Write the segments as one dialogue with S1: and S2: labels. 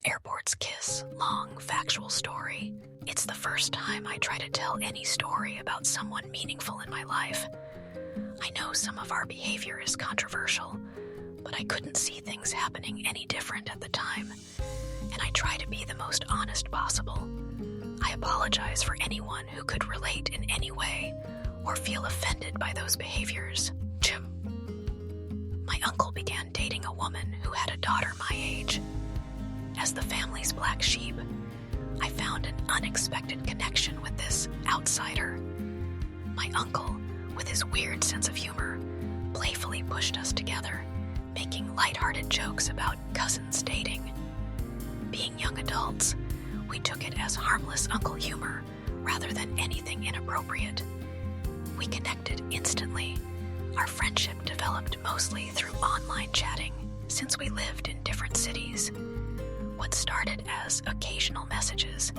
S1: Airport's kiss, long, factual story. It's the first time I try to tell any story about someone meaningful in my life. I know some of our behavior is controversial, but I couldn't see things happening any different at the time, and I try to be the most honest possible. I apologize for anyone who could relate in any way or feel offended by those behaviors. My uncle began dating a woman who had a daughter my age. As the family's black sheep, I found an unexpected connection with this outsider. My uncle, with his weird sense of humor, playfully pushed us together, making lighthearted jokes about cousins dating. Being young adults, we took it as harmless uncle humor rather than anything inappropriate. We connected instantly. Our friendship developed mostly through online chatting since we lived in different cities. What started as occasional messages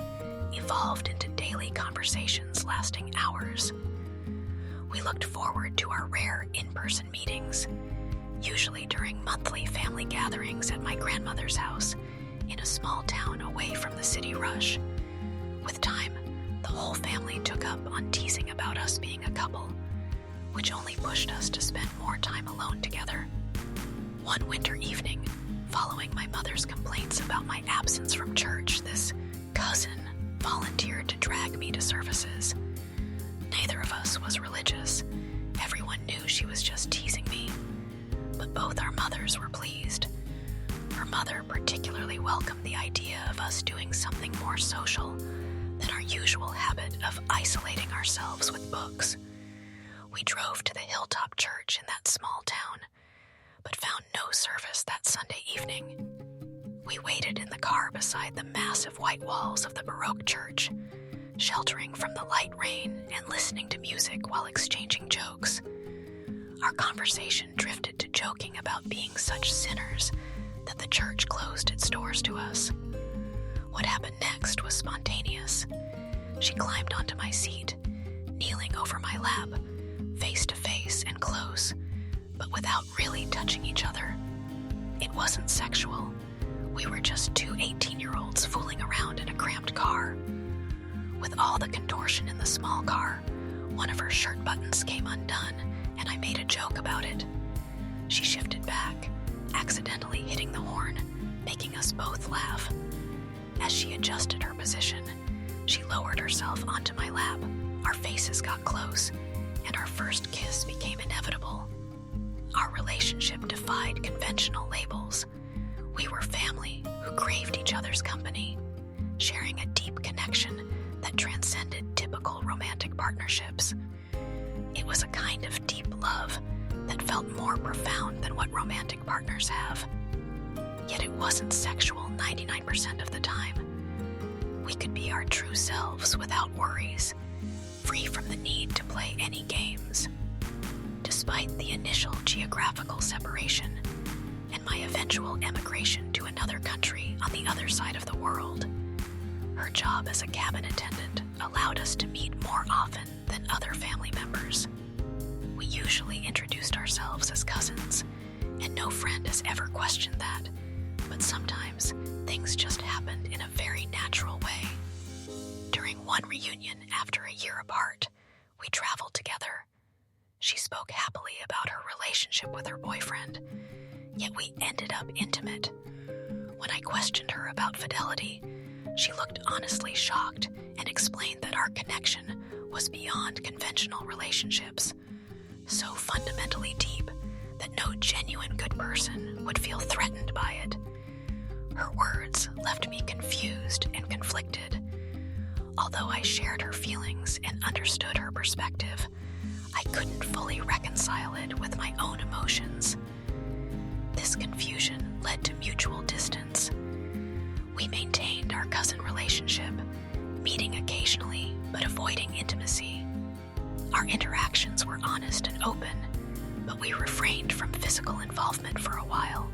S1: evolved into daily conversations lasting hours. We looked forward to our rare in-person meetings, usually during monthly family gatherings at my grandmother's house in a small town away from the city rush. With time, the whole family took up on teasing about us being a couple, which only pushed us to spend more time alone together. One winter evening, following my mother's complaints about my absence from church, this cousin volunteered to drag me to services. Neither of us was religious. Everyone knew she was just teasing me. But both our mothers were pleased. Her mother particularly welcomed the idea of us doing something more social than our usual habit of isolating ourselves with books. We drove to the hilltop church in that small town, but found no service that Sunday evening. We waited in the car beside the massive white walls of the Baroque church, sheltering from the light rain and listening to music while exchanging jokes. Our conversation drifted to joking about being such sinners that the church closed its doors to us. What happened next was spontaneous. She climbed onto my seat, kneeling over my lap, face to face and close, but without really touching each other. It wasn't sexual. We were just two 18-year-olds fooling around in a cramped car. With all the contortion in the small car, one of her shirt buttons came undone, and I made a joke about it. She shifted back, accidentally hitting the horn, making us both laugh. As she adjusted her position, she lowered herself onto my lap. Our faces got close, and our first kiss became inevitable. Our relationship defied conventional labels. We were family who craved each other's company, sharing a deep connection that transcended typical romantic partnerships. It was a kind of deep love that felt more profound than what romantic partners have. Yet it wasn't sexual 99% of the time. We could be our true selves without worries, free from the need to play any games. Despite the initial geographical separation and my eventual emigration to another country on the other side of the world, her job as a cabin attendant allowed us to meet more often than other family members. We usually introduced ourselves as cousins, and no friend has ever questioned that, but sometimes things just happened in a very natural way. During one reunion after a year apart, we traveled together. She spoke happily about her relationship with her boyfriend, yet we ended up intimate. When I questioned her about fidelity, she looked honestly shocked and explained that our connection was beyond conventional relationships, so fundamentally deep that no genuine good person would feel threatened by it. Her words left me confused and conflicted. Although I shared her feelings and understood her perspective, I couldn't fully reconcile it with my own emotions. This confusion led to mutual distance. We maintained our cousin relationship, meeting occasionally but avoiding intimacy. Our interactions were honest and open, but we refrained from physical involvement for a while.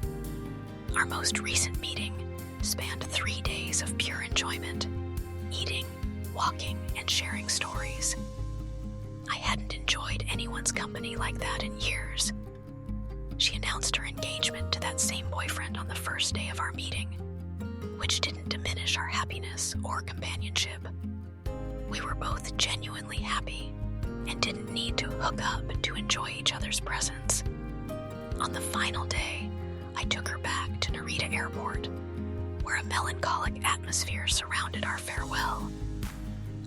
S1: Our most recent meeting spanned 3 days of pure enjoyment, eating, walking, and sharing stories. I hadn't enjoyed anyone's company like that in years. She announced her engagement to that same boyfriend on the first day of our meeting. which didn't diminish our happiness or companionship. We were both genuinely happy and didn't need to hook up to enjoy each other's presence. On the final day, I took her back to Narita Airport, where a melancholic atmosphere surrounded our farewell.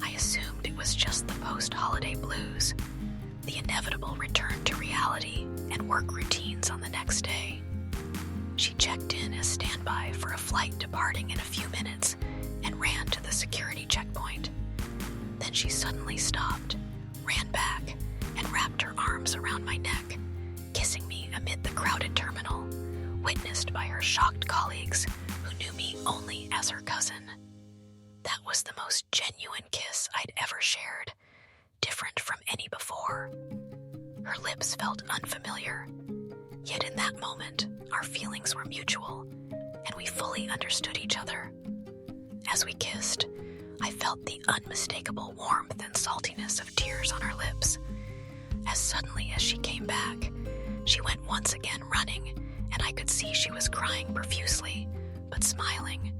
S1: I assumed it was just the post-holiday blues, the inevitable return to reality and work routines on the next day. She checked in as standby for a flight departing in a few minutes and ran to the security checkpoint. Then she suddenly stopped, ran back, and wrapped her arms around my neck, kissing me amid the crowded terminal, witnessed by her shocked colleagues who knew me only as her cousin. That was the most genuine kiss I'd ever shared, different from any before. Her lips felt unfamiliar, yet in that moment, our feelings were mutual, and we fully understood each other. As we kissed, I felt the unmistakable warmth and saltiness of tears on her lips. As suddenly as she came back, she went once again running, and I could see she was crying profusely, but smiling,